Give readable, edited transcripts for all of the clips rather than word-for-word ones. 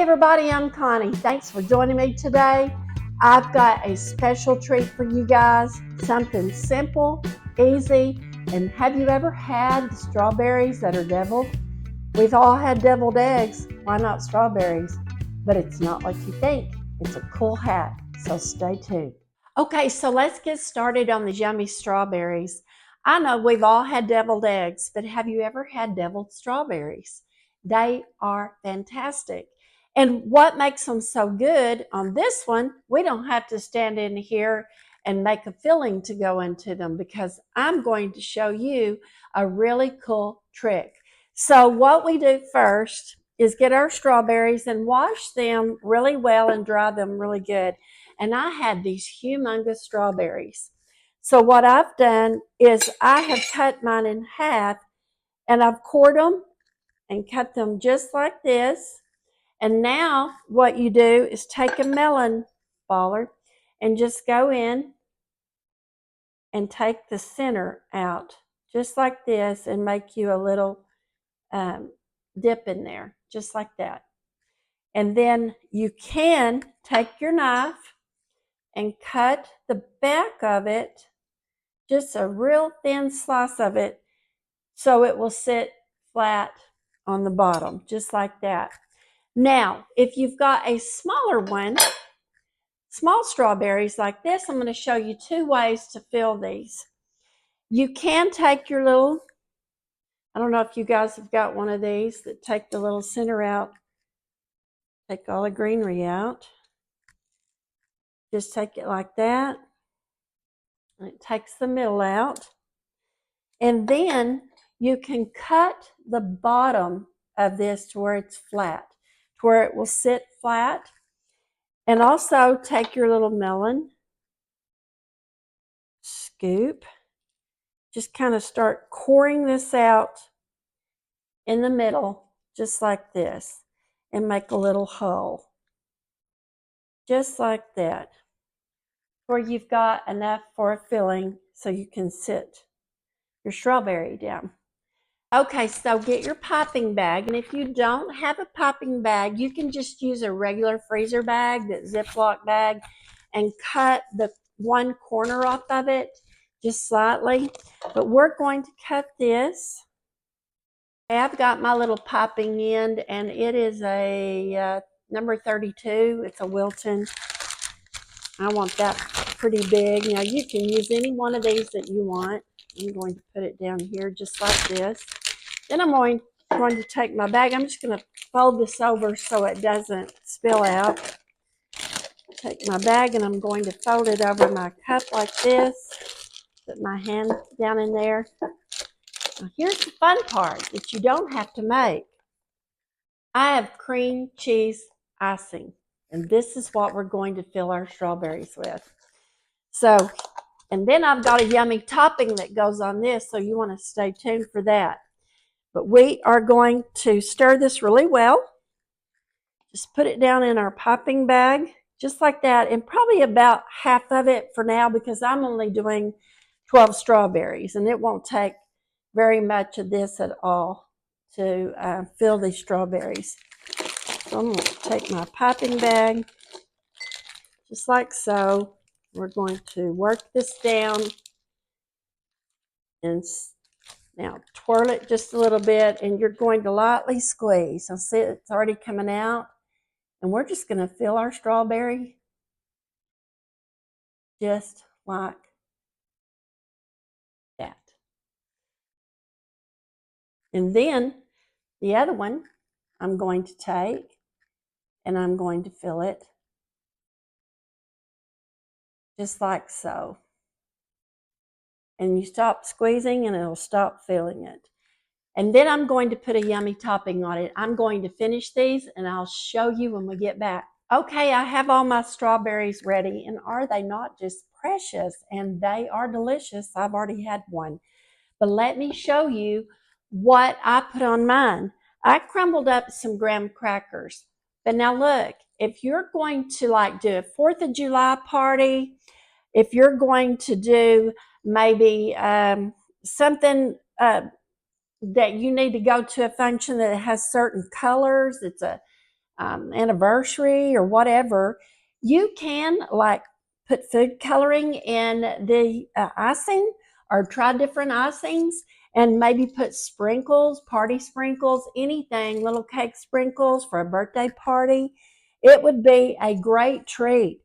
Hey everybody, I'm Connie. Thanks for joining me today. I've got a special treat for you guys, something simple, easy, and have you ever had strawberries that are deviled? We've all had deviled eggs, why not strawberries? But it's not like you think. It's a cool hack, so stay tuned. Okay, so let's get started on these yummy strawberries. I know we've all had deviled eggs, but have you ever had deviled strawberries? They are fantastic. And what makes them so good on this one, we don't have to stand in here and make a filling to go into them because I'm going to show you a really cool trick. So what we do first is get our strawberries and wash them really well and dry them really good. And I had these humongous strawberries. So what I've done is I have cut mine in half and I've cored them and cut them just like this. And now what you do is take a melon baller and just go in and take the center out just like this and make you a little dip in there, just like that. And then you can take your knife and cut the back of it, just a real thin slice of it, so it will sit flat on the bottom, just like that. Now, if you've got a smaller one, small strawberries like this, I'm going to show you two ways to fill these. You can take your little, I don't know if you guys have got one of these that take the little center out, take all the greenery out. Just take it like that. And it takes the middle out. And then you can cut the bottom of this to where it's flat, to where it will sit flat. And also take your little melon, scoop, just kind of start coring this out in the middle, just like this, and make a little hole, just like that, where you've got enough for a filling so you can sit your strawberry down. Okay, so get your popping bag, and if you don't have a popping bag, you can just use a regular freezer bag, that Ziploc bag, and cut the one corner off of it just slightly. But we're going to cut this. I've got my little popping end, and it is a number 32. It's a Wilton. I want that pretty big. Now you can use any one of these that you want. I'm going to put it down here just like this. Then I'm going to take my bag. I'm just going to fold this over so it doesn't spill out. Take my bag and I'm going to fold it over my cup like this. Put my hand down in there. Now here's the fun part that you don't have to make. I have cream cheese icing, and this is what we're going to fill our strawberries with. So, and then I've got a yummy topping that goes on this, so you want to stay tuned for that. But we are going to stir this really well. Just put it down in our popping bag, just like that, and probably about half of it for now because I'm only doing 12 strawberries, and it won't take very much of this at all to fill these strawberries. So I'm going to take my popping bag, just like so. We're going to work this down and now twirl it just a little bit, and you're going to lightly squeeze. So see, it's already coming out. And we're just going to fill our strawberry just like that. And then the other one I'm going to take and I'm going to fill it just like so. And you stop squeezing and it'll stop filling it. And then I'm going to put a yummy topping on it. I'm going to finish these and I'll show you when we get back. Okay, I have all my strawberries ready, and are they not just precious? And they are delicious. I've already had one. But let me show you what I put on mine. I crumbled up some graham crackers. But now look, if you're going to like do a 4th of July party, if you're going to do maybe something that you need to go to a function that has certain colors, it's a anniversary or whatever, you can like put food coloring in the icing, or try different icings, and maybe put sprinkles, party sprinkles, anything, little cake sprinkles for a birthday party. It would be a great treat.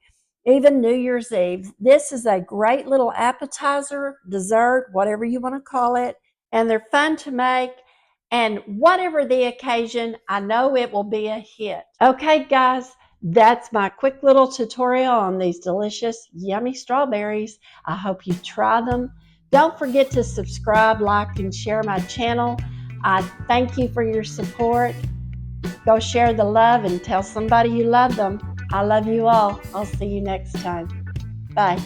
Even New Year's Eve. This is a great little appetizer, dessert, whatever you want to call it. And they're fun to make. And whatever the occasion, I know it will be a hit. Okay, guys, that's my quick little tutorial on these delicious, yummy strawberries. I hope you try them. Don't forget to subscribe, like, and share my channel. I thank you for your support. Go share the love and tell somebody you love them. I love you all. I'll see you next time. Bye.